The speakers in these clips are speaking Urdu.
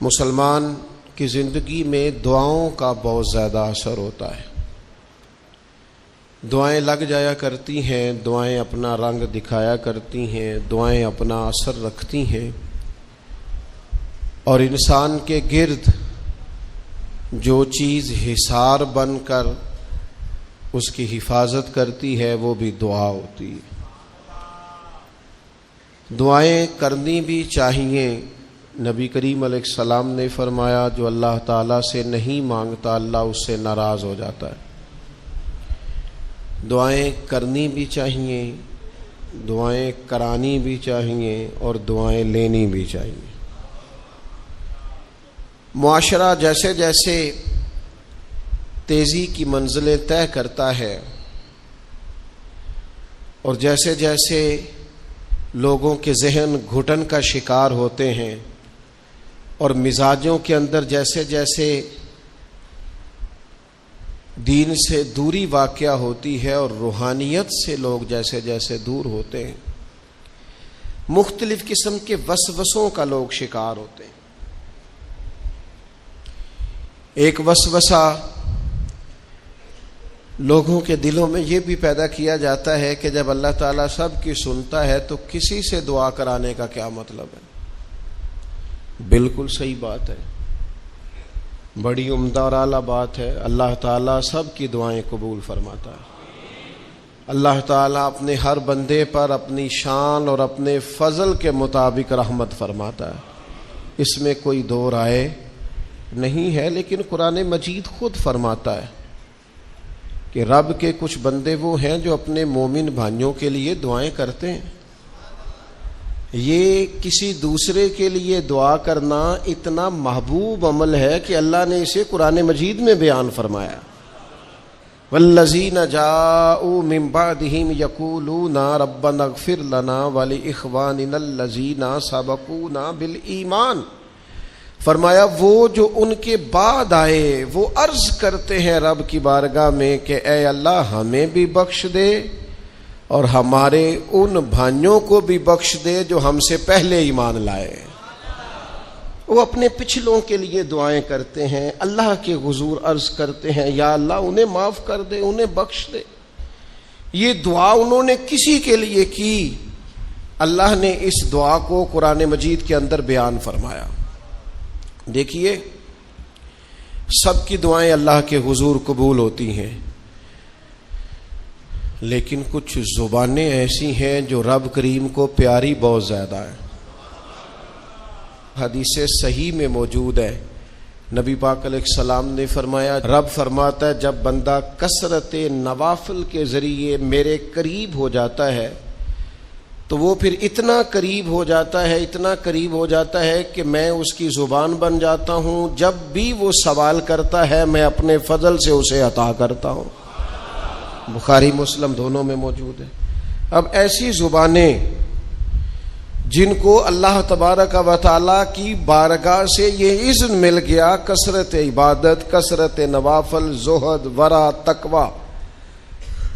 مسلمان کی زندگی میں دعاؤں کا بہت زیادہ اثر ہوتا ہے. دعائیں لگ جایا کرتی ہیں، دعائیں اپنا رنگ دکھایا کرتی ہیں، دعائیں اپنا اثر رکھتی ہیں، اور انسان کے گرد جو چیز حصار بن کر اس کی حفاظت کرتی ہے وہ بھی دعا ہوتی ہے. دعائیں کرنی بھی چاہیے. نبی کریم علیہ السلام نے فرمایا جو اللہ تعالیٰ سے نہیں مانگتا اللہ اس سے ناراض ہو جاتا ہے. دعائیں کرنی بھی چاہیے، دعائیں کرانی بھی چاہیے، اور دعائیں لینی بھی چاہیے. معاشرہ جیسے جیسے تیزی کی منزلیں طے کرتا ہے اور جیسے جیسے لوگوں کے ذہن گھٹن کا شکار ہوتے ہیں اور مزاجوں کے اندر جیسے جیسے دین سے دوری واقع ہوتی ہے اور روحانیت سے لوگ جیسے جیسے دور ہوتے ہیں، مختلف قسم کے وسوسوں کا لوگ شکار ہوتے ہیں. ایک وسوسہ لوگوں کے دلوں میں یہ بھی پیدا کیا جاتا ہے کہ جب اللہ تعالیٰ سب کی سنتا ہے تو کسی سے دعا کرانے کا کیا مطلب ہے. بالکل صحیح بات ہے، بڑی عمدہ اور اعلیٰ بات ہے. اللہ تعالیٰ سب کی دعائیں قبول فرماتا ہے. اللہ تعالیٰ اپنے ہر بندے پر اپنی شان اور اپنے فضل کے مطابق رحمت فرماتا ہے، اس میں کوئی دو رائے نہیں ہے. لیکن قرآن مجید خود فرماتا ہے کہ رب کے کچھ بندے وہ ہیں جو اپنے مومن بھائیوں کے لیے دعائیں کرتے ہیں. یہ کسی دوسرے کے لیے دعا کرنا اتنا محبوب عمل ہے کہ اللہ نے اسے قرآن مجید میں بیان فرمایا. والذین جاءوا من بعدہم یقولون ربنا اغفر لنا ولإخواننا الذین سبقونا بالایمان. فرمایا وہ جو ان کے بعد آئے وہ عرض کرتے ہیں رب کی بارگاہ میں کہ اے اللہ ہمیں بھی بخش دے اور ہمارے ان بھائیوں کو بھی بخش دے جو ہم سے پہلے ایمان لائے. وہ اپنے پچھلوں کے لیے دعائیں کرتے ہیں، اللہ کے حضور عرض کرتے ہیں یا اللہ انہیں معاف کر دے، انہیں بخش دے. یہ دعا انہوں نے کسی کے لیے کی، اللہ نے اس دعا کو قرآن مجید کے اندر بیان فرمایا. دیکھیے سب کی دعائیں اللہ کے حضور قبول ہوتی ہیں، لیکن کچھ زبانیں ایسی ہیں جو رب کریم کو پیاری بہت زیادہ ہیں. حدیث صحیح میں موجود ہے، نبی پاک علیہ السلام نے فرمایا رب فرماتا ہے جب بندہ کثرت نوافل کے ذریعے میرے قریب ہو جاتا ہے تو وہ پھر اتنا قریب ہو جاتا ہے، اتنا قریب ہو جاتا ہے کہ میں اس کی زبان بن جاتا ہوں. جب بھی وہ سوال کرتا ہے میں اپنے فضل سے اسے عطا کرتا ہوں. بخاری مسلم دونوں میں موجود ہے. اب ایسی زبانیں جن کو اللہ تبارک و تعالیٰ کی بارگاہ سے یہ اذن مل گیا کثرت عبادت، کثرت نوافل، زہد، ورع، تقوی،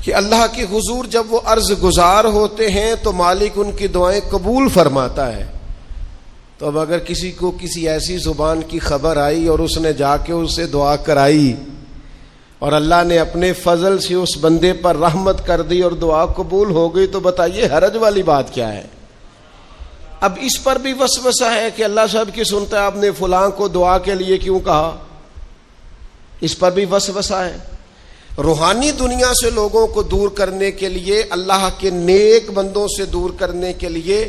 کہ اللہ کے حضور جب وہ عرض گزار ہوتے ہیں تو مالک ان کی دعائیں قبول فرماتا ہے. تو اب اگر کسی کو کسی ایسی زبان کی خبر آئی اور اس نے جا کے اس سے دعا کرائی اور اللہ نے اپنے فضل سے اس بندے پر رحمت کر دی اور دعا قبول ہو گئی تو بتائیے حرج والی بات کیا ہے. اب اس پر بھی وسوسہ ہے کہ اللہ سب کی سنتا ہے، آپ نے فلاں کو دعا کے لیے کیوں کہا، اس پر بھی وسوسہ ہے. روحانی دنیا سے لوگوں کو دور کرنے کے لیے، اللہ کے نیک بندوں سے دور کرنے کے لیے،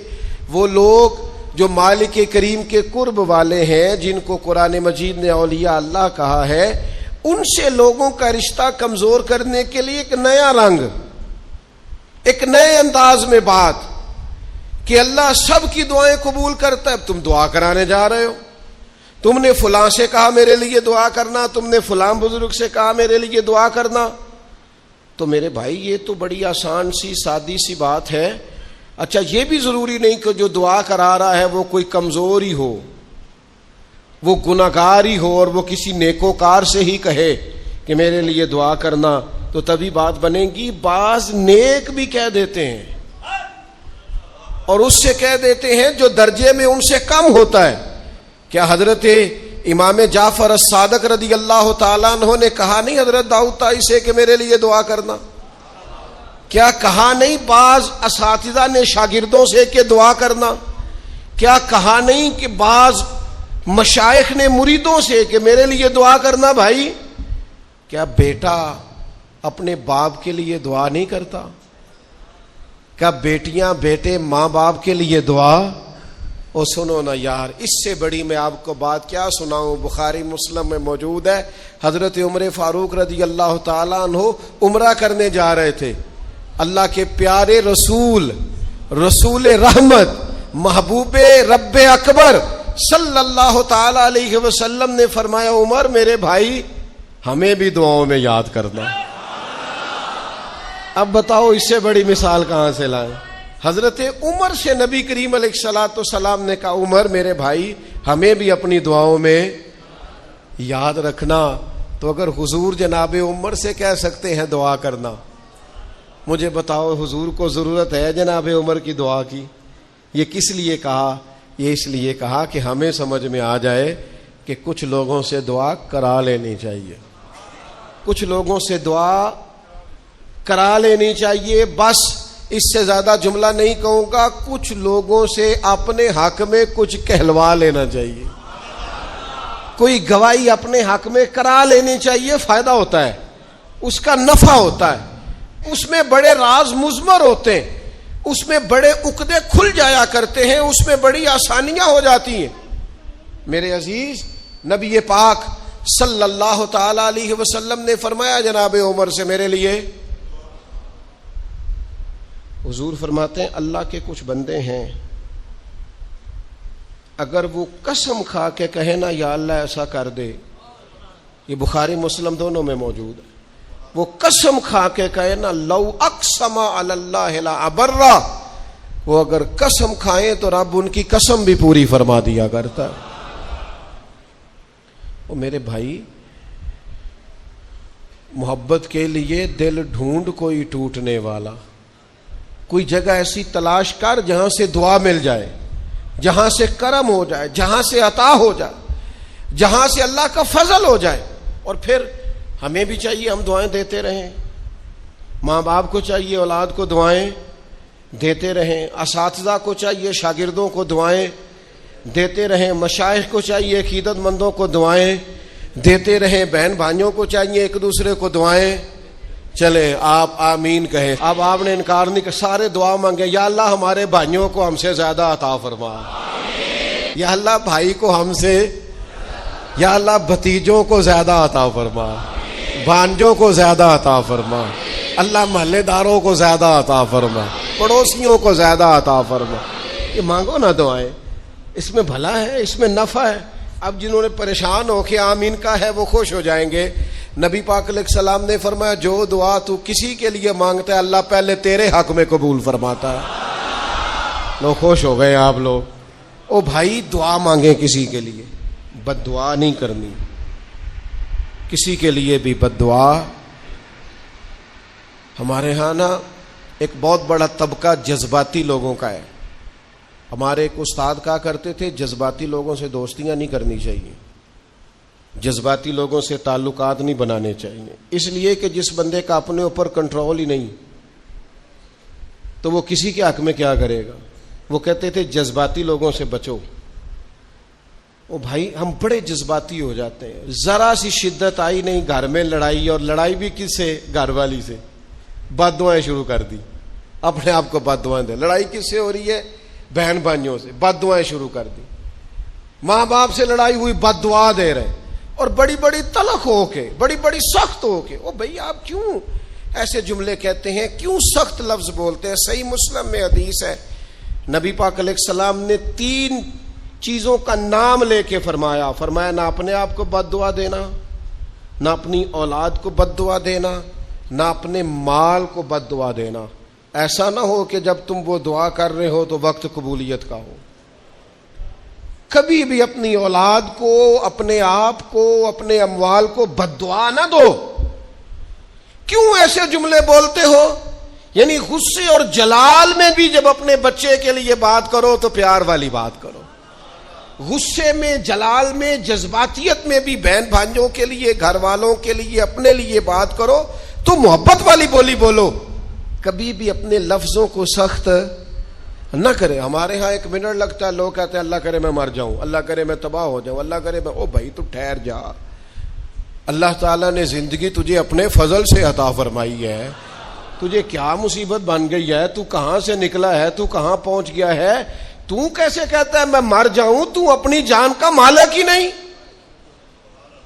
وہ لوگ جو مالک کریم کے قرب والے ہیں جن کو قرآن مجید نے اولیاء اللہ کہا ہے، ان سے لوگوں کا رشتہ کمزور کرنے کے لیے ایک نیا رنگ، ایک نئے انداز میں بات کہ اللہ سب کی دعائیں قبول کرتا ہے. تم دعا کرانے جا رہے ہو، تم نے فلاں سے کہا میرے لیے دعا کرنا، تم نے فلاں بزرگ سے کہا میرے لیے دعا کرنا. تو میرے بھائی یہ تو بڑی آسان سی سادی سی بات ہے. اچھا یہ بھی ضروری نہیں کہ جو دعا کرا رہا ہے وہ کوئی کمزور ہی ہو، وہ گناہگار ہی ہو اور وہ کسی نیکوکار سے ہی کہے کہ میرے لیے دعا کرنا تو تبھی بات بنے گی. بعض نیک بھی کہہ دیتے ہیں اور اس سے کہہ دیتے ہیں جو درجے میں ان سے کم ہوتا ہے کیا حضرت امام جعفر الصادق رضی اللہ تعالیٰ عنہ نے کہا نہیں حضرت داؤد طائی سے کہ میرے لیے دعا کرنا؟ کیا کہا نہیں بعض اساتذہ نے شاگردوں سے کہ دعا کرنا؟ کیا کہا نہیں کہ بعض مشائخ نے مریدوں سے کہ میرے لیے دعا کرنا؟ بھائی کیا بیٹا اپنے باپ کے لیے دعا نہیں کرتا؟ کیا بیٹیاں بیٹے ماں باپ کے لیے دعا؟ او سنو نا یار، اس سے بڑی میں آپ کو بات کیا سناؤں؟ بخاری مسلم میں موجود ہے، حضرت عمر فاروق رضی اللہ تعالیٰ عنہ عمرہ کرنے جا رہے تھے. اللہ کے پیارے رسول، رسول رحمت، محبوب رب اکبر صلی اللہ تعالی علیہ وسلم نے فرمایا عمر میرے بھائی ہمیں بھی دعاؤں میں یاد کرنا. اب بتاؤ اس سے بڑی مثال کہاں سے لائیں؟ حضرت عمر سے نبی کریم علیہ الصلوۃ والسلام نے کہا عمر میرے بھائی ہمیں بھی اپنی دعاؤں میں یاد رکھنا. تو اگر حضور جناب عمر سے کہہ سکتے ہیں دعا کرنا، مجھے بتاؤ حضور کو ضرورت ہے جناب عمر کی دعا کی؟ یہ کس لیے کہا؟ یہ اس لیے کہا کہ ہمیں سمجھ میں آ جائے کہ کچھ لوگوں سے دعا کرا لینی چاہیے، کچھ لوگوں سے دعا کرا لینی چاہیے. بس اس سے زیادہ جملہ نہیں کہوں گا، کچھ لوگوں سے اپنے حق میں کچھ کہلوا لینا چاہیے، کوئی گواہی اپنے حق میں کرا لینی چاہیے. فائدہ ہوتا ہے، اس کا نفع ہوتا ہے، اس میں بڑے راز مضمر ہوتے ہیں، اس میں بڑے عقدے کھل جایا کرتے ہیں، اس میں بڑی آسانیاں ہو جاتی ہیں. میرے عزیز نبی پاک صلی اللہ تعالی علیہ وسلم نے فرمایا جناب عمر سے میرے لیے. حضور فرماتے ہیں اللہ کے کچھ بندے ہیں اگر وہ قسم کھا کے کہے نا یا اللہ ایسا کر دے، یہ بخاری مسلم دونوں میں موجود ہے، وہ قسم کھا کے کہے نا لو اقسم علی اللہ لا ابرہ، وہ اگر قسم کھائیں تو رب ان کی قسم بھی پوری فرما دیا کرتا. وہ میرے بھائی محبت کے لیے دل ڈھونڈ کوئی ٹوٹنے والا، کوئی جگہ ایسی تلاش کر جہاں سے دعا مل جائے، جہاں سے کرم ہو جائے، جہاں سے عطا ہو جائے، جہاں سے اللہ کا فضل ہو جائے. اور پھر ہمیں بھی چاہیے ہم دعائیں دیتے رہیں، ماں باپ کو چاہیے اولاد کو دعائیں دیتے رہیں، اساتذہ کو چاہیے شاگردوں کو دعائیں دیتے رہیں، مشائخ کو چاہیے عقیدت مندوں کو دعائیں دیتے رہیں، بہن بھائیوں کو چاہیے ایک دوسرے کو دعائیں. چلیں آپ آمین کہیں. اب آپ نے انکار نہیں کہ سارے دعا مانگے یا اللہ ہمارے بھائیوں کو ہم سے زیادہ عطا فرما، یا اللہ بھائی کو ہم سے، یا اللہ بھتیجوں کو زیادہ عطا فرما، بھانجوں کو زیادہ عطا فرما، اللہ محلے داروں کو زیادہ عطا فرما، پڑوسیوں کو زیادہ عطا فرما. یہ مانگو نا دعائیں، اس میں بھلا ہے، اس میں نفع ہے. اب جنہوں نے پریشان ہو کے آمین کا ہے وہ خوش ہو جائیں گے. نبی پاک علیہ السلام نے فرمایا جو دعا تو کسی کے لیے مانگتا ہے اللہ پہلے تیرے حق میں قبول فرماتا ہے. لوگ خوش ہو گئے آپ لوگ. او بھائی دعا مانگیں کسی کے لیے، بد دعا نہیں کرنی، کسی کے لیے بھی بد دعا. ہمارے ہاں نا ایک بہت بڑا طبقہ جذباتی لوگوں کا ہے. ہمارے ایک استاد کہا کرتے تھے جذباتی لوگوں سے دوستیاں نہیں کرنی چاہیے، جذباتی لوگوں سے تعلقات نہیں بنانے چاہیے، اس لیے کہ جس بندے کا اپنے اوپر کنٹرول ہی نہیں تو وہ کسی کے حق میں کیا کرے گا. وہ کہتے تھے جذباتی لوگوں سے بچو. او بھائی ہم بڑے جذباتی ہو جاتے ہیں، ذرا سی شدت آئی نہیں گھر میں لڑائی، اور لڑائی بھی کس سے؟ گھر والی سے. بد دعائیں شروع کر دی، اپنے آپ کو بد دعائیں دے. لڑائی کس سے ہو رہی ہے؟ بہن بھائیوں سے. بد دعائیں شروع کر دی. ماں باپ سے لڑائی ہوئی، بد دعا دے رہے، اور بڑی بڑی تلخ ہو کے، بڑی بڑی سخت ہو کے. او بھئی آپ کیوں ایسے جملے کہتے ہیں، کیوں سخت لفظ بولتے ہیں؟ صحیح مسلم میں حدیث ہے، نبی پاک علیہ السلام نے 3 چیزوں کا نام لے کے فرمایا نہ اپنے آپ کو بد دعا دینا، نہ اپنی اولاد کو بد دعا دینا، نہ اپنے مال کو بد دعا دینا. ایسا نہ ہو کہ جب تم وہ دعا کر رہے ہو تو وقت قبولیت کا ہو. کبھی بھی اپنی اولاد کو، اپنے آپ کو، اپنے اموال کو بد دعا نہ دو. کیوں ایسے جملے بولتے ہو؟ یعنی غصے اور جلال میں بھی جب اپنے بچے کے لیے بات کرو تو پیار والی بات کرو. غصے میں، جلال میں، جذباتیت میں بھی بہن بھائیوں کے لیے، گھر والوں کے لیے، اپنے لیے بات کرو تو محبت والی بولی بولو. کبھی بھی اپنے لفظوں کو سخت نہ کرے. ہمارے ہاں 1 منٹ لگتا ہے، لوگ کہتے ہیں اللہ کرے میں مر جاؤں، اللہ کرے میں تباہ ہو جاؤں، اللہ کرے میں. او بھائی تو ٹھہر جا. اللہ تعالیٰ نے زندگی تجھے اپنے فضل سے عطا فرمائی ہے. تجھے کیا مصیبت بن گئی ہے؟ تو کہاں سے نکلا ہے؟ تو کہاں پہنچ گیا ہے؟ تو کیسے کہتا ہے میں مر جاؤں؟ تو اپنی جان کا مالک ہی نہیں.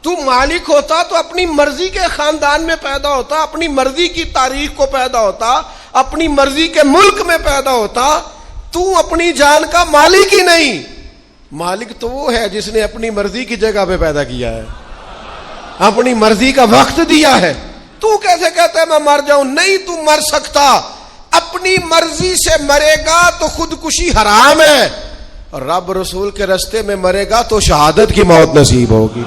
تو مالک ہوتا تو اپنی مرضی کے خاندان میں پیدا ہوتا، اپنی مرضی کی تاریخ کو پیدا ہوتا، اپنی مرضی کے ملک میں پیدا ہوتا. تو اپنی جان کا مالک ہی نہیں. مالک تو وہ ہے جس نے اپنی مرضی کی جگہ پہ پیدا کیا ہے، اپنی مرضی کا وقت دیا ہے. تو کیسے کہتا ہے میں مر جاؤں؟ نہیں، تو مر سکتا. اپنی مرضی سے مرے گا تو خودکشی حرام ہے، اور رب رسول کے راستے میں مرے گا تو شہادت کی موت نصیب ہوگی،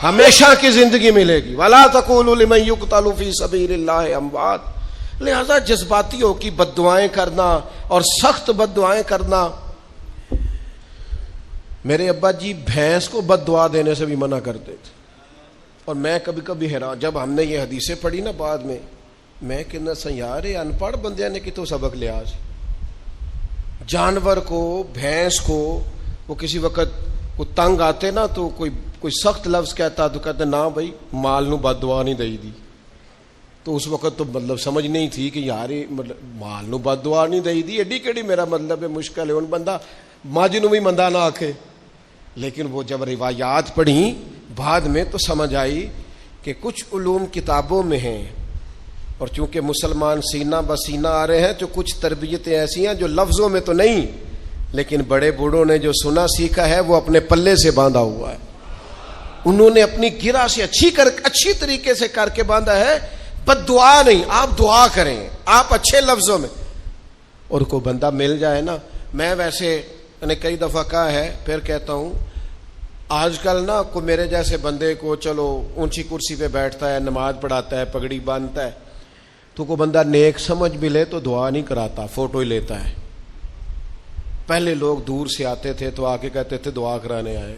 ہمیشہ کی زندگی ملے گی. وَلَا تَقُولُوا لِمَن يُقْتَلُ فِي سَبِيلِ اللَّهِ أَمْوَاتٌ. لہذا جذباتیوں کی بد دعائیں کرنا اور سخت بد دعائیں کرنا. میرے ابا جی بھینس کو بد دعا دینے سے بھی منع کرتے تھے. اور میں کبھی کبھی حیران، جب ہم نے یہ حدیثیں پڑھی نا بعد میں کہنا سیار ان پڑھ بندے نے کتوں سبق لیا. جانور کو، بھینس کو وہ کسی وقت کو تنگ آتے نا تو کوئی سخت لفظ کہتا تو کہتے نہ بھائی مال نو بد دعا نہیں دئی دی. تو اس وقت تو مطلب سمجھ نہیں تھی کہ یار مطلب مال نو بد دعا نہیں دئی دی، ایڈی کیڑی میرا مطلب ہے مشکل ہے ان بندہ ماج نو بھی مندہ نہ آکھے. لیکن وہ جب روایات پڑھی بعد میں تو سمجھ آئی کہ کچھ علوم کتابوں میں ہیں، اور چونکہ مسلمان سینہ بسینہ آ رہے ہیں تو کچھ تربیتیں ایسی ہیں جو لفظوں میں تو نہیں، لیکن بڑے بوڑھوں نے جو سنا سیکھا ہے وہ اپنے پلے سے باندھا ہوا ہے. انہوں نے اپنی گرہ سے اچھی طریقے سے کر کے باندھا ہے. بد دعا نہیں، آپ دعا کریں، آپ اچھے لفظوں میں. اور کوئی بندہ مل جائے نا، میں ویسے نے کئی دفعہ کہا ہے پھر کہتا ہوں، آج کل نا کوئی میرے جیسے بندے کو چلو اونچی کرسی پہ بیٹھتا ہے، نماز پڑھاتا ہے، پگڑی باندھتا ہے، تو کوئی بندہ نیک سمجھ بھی لے تو دعا نہیں کراتا، فوٹو ہی لیتا ہے. پہلے لوگ دور سے آتے تھے تو آ کے کہتے تھے دعا کرانے آئے.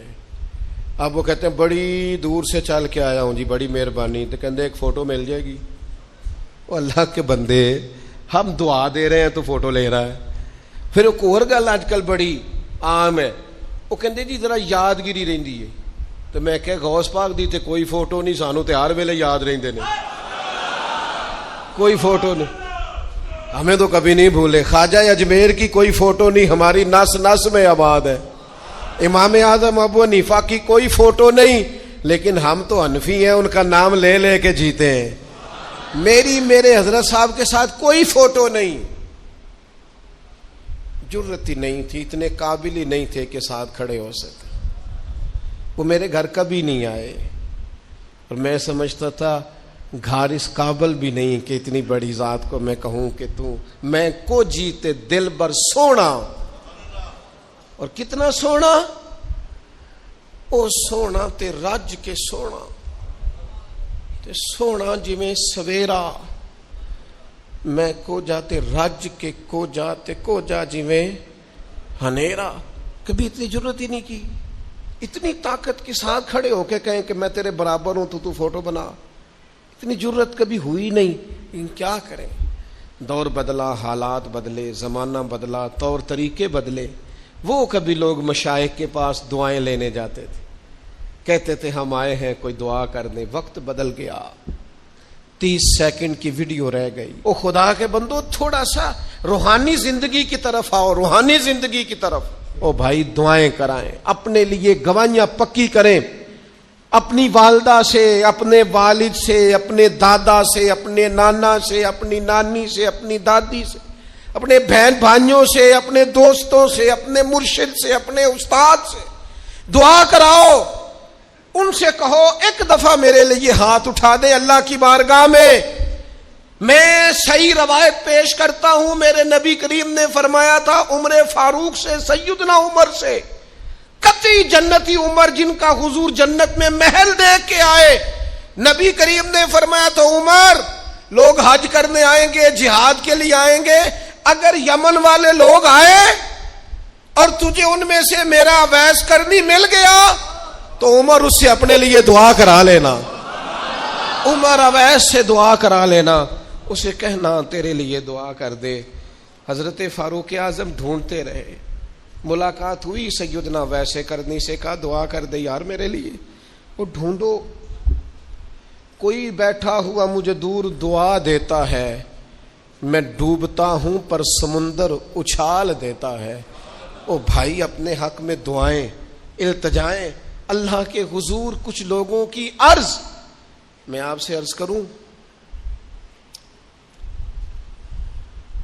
اب وہ کہتے ہیں بڑی دور سے چل کے آیا ہوں جی، بڑی مہربانی. تو کہتے ایک فوٹو مل جائے گی. وہ اللہ کے بندے، ہم دعا دے رہے ہیں تو فوٹو لے رہا ہے. پھر ایک اور گل آج کل بڑی عام ہے، وہ کہتے جی ذرا یادگیری رہندی ہے. تو میں کہ غوث پاک دی تے کوئی فوٹو نہیں، سانو تے ہر ویلے یاد رہندے نے، کوئی فوٹو نہیں، ہمیں تو کبھی نہیں بھولے. خواجہ اجمیر کی کوئی فوٹو نہیں، ہماری نس نس میں آباد ہے. امام اعظم ابو حنیفہ کی کوئی فوٹو نہیں، لیکن ہم تو حنفی ہیں، ان کا نام لے لے کے جیتے ہیں. میرے حضرت صاحب کے ساتھ کوئی فوٹو نہیں. جرت ہی نہیں تھی، اتنے قابل ہی نہیں تھے کہ ساتھ کھڑے ہو سکے. وہ میرے گھر کبھی نہیں آئے، اور میں سمجھتا تھا گھر اس قابل بھی نہیں کہ اتنی بڑی ذات کو میں کہوں کہ تو میں کو جیتے دل بر سونا. اور کتنا سونا؟ او سونا تے رج کے سونا تے سونا جویں سویرا. میں کو جاتے رج کے کو جاتے کو جا جویں ہنیرا. کبھی اتنی ضرورت ہی نہیں کی. اتنی طاقت کے ساتھ کھڑے ہو کے کہیں کہ میں تیرے برابر ہوں تو فوٹو بنا، اتنی ضرورت کبھی ہوئی نہیں. لیکن کیا کریں، دور بدلا، حالات بدلے، زمانہ بدلا، طور طریقے بدلے. وہ کبھی لوگ مشائخ کے پاس دعائیں لینے جاتے تھے، کہتے تھے ہم آئے ہیں کوئی دعا کر دیں. وقت بدل گیا، 30 سیکنڈ کی ویڈیو رہ گئی. او خدا کے بندو تھوڑا سا روحانی زندگی کی طرف آؤ، روحانی زندگی کی طرف. او بھائی دعائیں کرائیں، اپنے لیے گواہیاں پکی کریں، اپنی والدہ سے، اپنے والد سے، اپنے دادا سے، اپنے نانا سے، اپنی نانی سے، اپنی دادی سے، اپنے بہن بھائیوں سے، اپنے دوستوں سے، اپنے مرشد سے، اپنے استاد سے دعا کراؤ. ان سے کہو ایک دفعہ میرے لیے ہاتھ اٹھا دے اللہ کی بارگاہ میں. میں صحیح روایت پیش کرتا ہوں، میرے نبی کریم نے فرمایا تھا عمر فاروق سے، سیدنا عمر سے، قطعی جنتی عمر جن کا حضور جنت میں محل دیکھ کے آئے. نبی کریم نے فرمایا تھا عمر لوگ حج کرنے آئیں گے، جہاد کے لیے آئیں گے، اگر یمن والے لوگ آئے اور تجھے ان میں سے میرا اویس کرنی مل گیا تو عمر اس سے اپنے لیے دعا کرا لینا. عمر اویس سے دعا کرا لینا, اسے کہنا تیرے لیے دعا کر دے. حضرت فاروق اعظم ڈھونڈتے رہے, ملاقات ہوئی سیدنا ویسے کرنی سے, کہا دعا کر دے یار میرے لیے. وہ ڈھونڈو, کوئی بیٹھا ہوا مجھے دور دعا دیتا ہے, میں ڈوبتا ہوں پر سمندر اچھال دیتا ہے. او بھائی اپنے حق میں دعائیں التجائیں اللہ کے حضور. کچھ لوگوں کی عرض, میں آپ سے عرض کروں,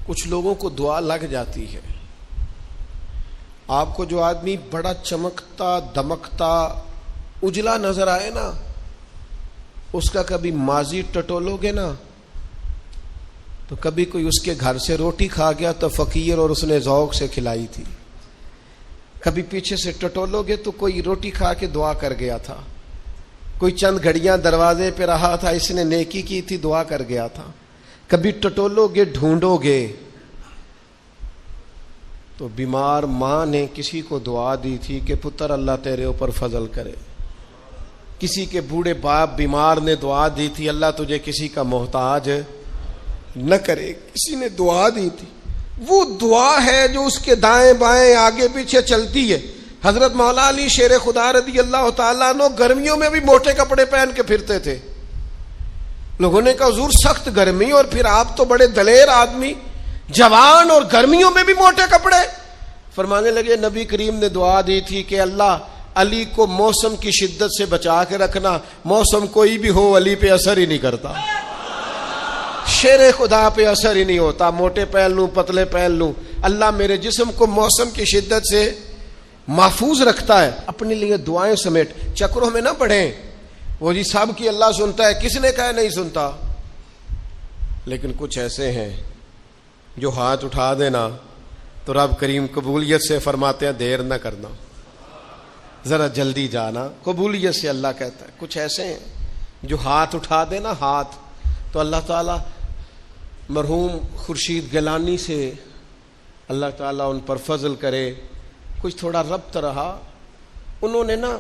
کچھ لوگوں کو دعا لگ جاتی ہے. آپ کو جو آدمی بڑا چمکتا دمکتا اجلا نظر آئے نا, اس کا کبھی ماضی ٹٹولو گے نا تو کبھی کوئی اس کے گھر سے روٹی کھا گیا تو فقیر اور اس نے ذوق سے کھلائی تھی. کبھی پیچھے سے ٹٹولو گے تو کوئی روٹی کھا کے دعا کر گیا تھا. کوئی چند گھڑیاں دروازے پہ رہا تھا, اس نے نیکی کی تھی, دعا کر گیا تھا. کبھی ٹٹولو گے ڈھونڈو گے تو بیمار ماں نے کسی کو دعا دی تھی کہ پتر اللہ تیرے اوپر فضل کرے. کسی کے بوڑھے باپ بیمار نے دعا دی تھی اللہ تجھے کسی کا محتاج نہ کرے. کسی نے دعا دی تھی, وہ دعا ہے جو اس کے دائیں بائیں آگے پیچھے چلتی ہے. حضرت مولا علی شیر خدا رضی اللہ تعالیٰ عنہ گرمیوں میں بھی موٹے کپڑے پہن کے پھرتے تھے. لوگوں نے کہا حضور سخت گرمی اور پھر آپ تو بڑے دلیر آدمی, جوان اور گرمیوں میں بھی موٹے کپڑے. فرمانے لگے نبی کریم نے دعا دی تھی کہ اللہ علی کو موسم کی شدت سے بچا کے رکھنا, موسم کوئی بھی ہو علی پہ اثر ہی نہیں کرتا, شیر خدا پہ اثر ہی نہیں ہوتا. موٹے پہن لوں پتلے پہن لوں, اللہ میرے جسم کو موسم کی شدت سے محفوظ رکھتا ہے. اپنے لیے دعائیں سمیٹ, چکروں میں نہ پڑھیں. وہ جی سب کی اللہ سنتا ہے, کس نے کہا نہیں سنتا. لیکن کچھ ایسے ہیں جو ہاتھ اٹھا دینا تو رب کریم قبولیت سے فرماتے ہیں دیر نہ کرنا, ذرا جلدی جانا. قبولیت سے اللہ کہتا ہے. کچھ ایسے ہیں جو ہاتھ اٹھا دینا ہاتھ, تو اللہ تعالیٰ مرحوم خورشید گیلانی سے اللہ تعالیٰ ان پر فضل کرے. کچھ تھوڑا ربط رہا, انہوں نے نا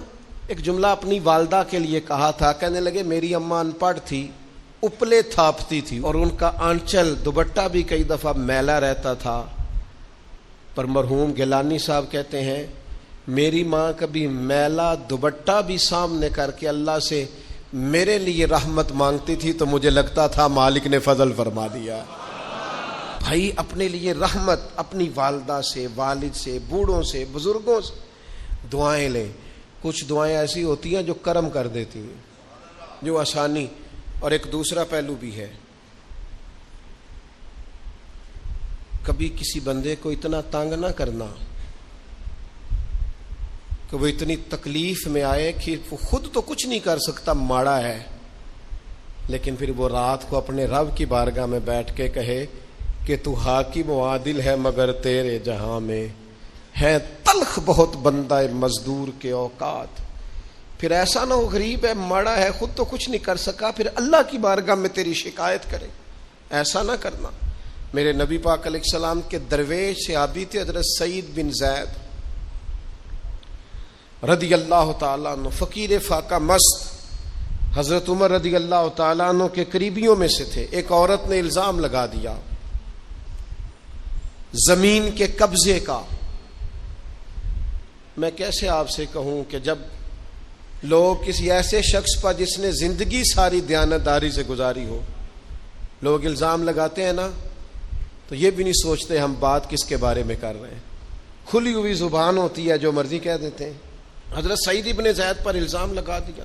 ایک جملہ اپنی والدہ کے لیے کہا تھا. کہنے لگے میری اماں ان پڑھ تھی, اپلے تھاپتی تھی اور ان کا آنچل دوپٹہ بھی کئی دفعہ میلا رہتا تھا. پر مرحوم گیلانی صاحب کہتے ہیں میری ماں کبھی میلا دوپٹہ بھی سامنے کر کے اللہ سے میرے لیے رحمت مانگتی تھی تو مجھے لگتا تھا مالک نے فضل فرما دیا. بھائی اپنے لیے رحمت اپنی والدہ سے, والد سے, بوڑھوں سے, بزرگوں سے دعائیں لیں. کچھ دعائیں ایسی ہوتی ہیں جو کرم کر دیتی ہیں, جو آسانی. اور ایک دوسرا پہلو بھی ہے, کبھی کسی بندے کو اتنا تنگ نہ کرنا کہ وہ اتنی تکلیف میں آئے کہ وہ خود تو کچھ نہیں کر سکتا, ماڑا ہے, لیکن پھر وہ رات کو اپنے رب کی بارگاہ میں بیٹھ کے کہے کہ تو حاکم و عادل ہے مگر تیرے جہاں میں ہے تلخ بہت بندہ مزدور کے اوقات. پھر ایسا نہ ہو غریب ہے, ماڑا ہے, خود تو کچھ نہیں کر سکا, پھر اللہ کی بارگاہ میں تیری شکایت کرے. ایسا نہ کرنا. میرے نبی پاک علیہ السلام کے درویش صحابی تھے حضرت سعید بن زید رضی اللہ تعالیٰ عنہ, فقیر فاقہ مست. حضرت عمر رضی اللہ تعالیٰ عنہ کے قریبیوں میں سے تھے. ایک عورت نے الزام لگا دیا زمین کے قبضے کا. میں کیسے آپ سے کہوں کہ جب لوگ کسی ایسے شخص پر جس نے زندگی ساری دیانتداری سے گزاری ہو, لوگ الزام لگاتے ہیں نا, تو یہ بھی نہیں سوچتے ہم بات کس کے بارے میں کر رہے ہیں. کھلی ہوئی زبان ہوتی ہے, جو مرضی کہہ دیتے ہیں. حضرت سعید ابن زید پر الزام لگا دیا.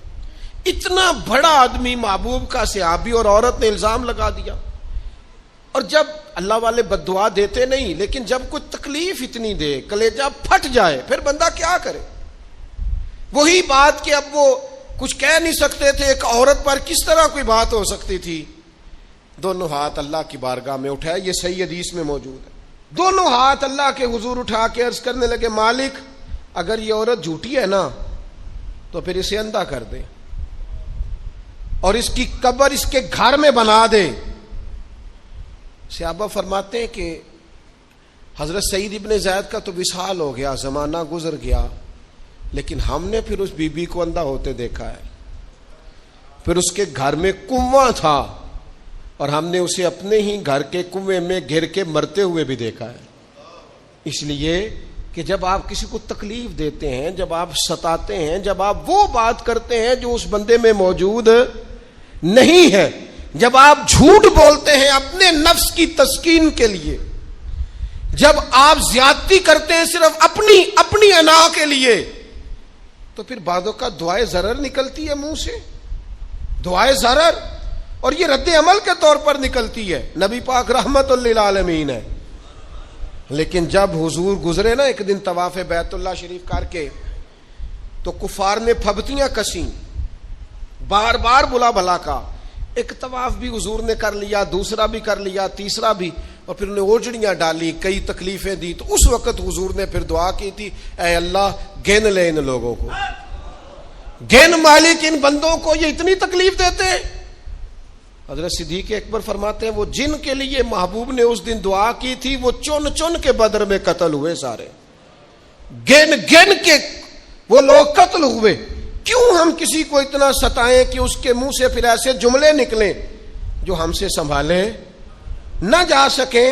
اتنا بڑا آدمی, محبوب کا صحابی, اور عورت نے الزام لگا دیا. اور جب اللہ والے بد دعا دیتے نہیں, لیکن جب کوئی تکلیف اتنی دے, کلیجہ پھٹ جائے, پھر بندہ کیا کرے. وہی بات کہ اب وہ کچھ کہہ نہیں سکتے تھے, ایک عورت پر کس طرح کوئی بات ہو سکتی تھی. دونوں ہاتھ اللہ کی بارگاہ میں اٹھائے, یہ صحیح حدیث میں موجود ہے. دونوں ہاتھ اللہ کے حضور اٹھا کے عرض کرنے لگے مالک اگر یہ عورت جھوٹی ہے نا تو پھر اسے اندھا کر دے اور اس کی قبر اس کے گھر میں بنا دے. صحابہ فرماتے ہیں کہ حضرت سعید ابن زید کا تو وصال ہو گیا، زمانہ گزر گیا، لیکن ہم نے پھر اس بی بی کو اندھا ہوتے دیکھا ہے، پھر اس کے گھر میں کنواں تھا اور ہم نے اسے اپنے ہی گھر کے کنویں میں گر کے مرتے ہوئے بھی دیکھا ہے۔ اس لیے کہ جب آپ کسی کو تکلیف دیتے ہیں، جب آپ ستاتے ہیں، جب آپ وہ بات کرتے ہیں جو اس بندے میں موجود نہیں ہے، جب آپ جھوٹ بولتے ہیں اپنے نفس کی تسکین کے لیے، جب آپ زیادتی کرتے ہیں صرف اپنی انا کے لیے، تو پھر بعدوں کا دعائے ضرر نکلتی ہے منہ سے، دعائے ضرر، اور یہ رد عمل کے طور پر نکلتی ہے۔ نبی پاک رحمت للعالمین ہے، لیکن جب حضور گزرے نا ایک دن طواف بیت اللہ شریف کر کے، تو کفار نے پھبتیاں کسیں، بار بار بلا بھلا کا، ایک طواف بھی حضور نے کر لیا، دوسرا بھی کر لیا، تیسرا بھی، اور پھر انہیں اوجڑیاں ڈالی، کئی تکلیفیں دی، تو اس وقت حضور نے پھر دعا کی تھی، اے اللہ گن لے ان لوگوں کو، گن مالک ان بندوں کو، یہ اتنی تکلیف دیتے ہیں۔ حضرت صدیق اکبر فرماتے ہیں وہ جن کے لیے محبوب نے اس دن دعا کی تھی وہ چن چن کے بدر میں قتل ہوئے، سارے گن گن کے وہ لوگ قتل ہوئے۔ کیوں ہم کسی کو اتنا ستائیں کہ اس کے منہ سے پھر ایسے جملے نکلیں جو ہم سے سنبھالے نہ جا سکیں؟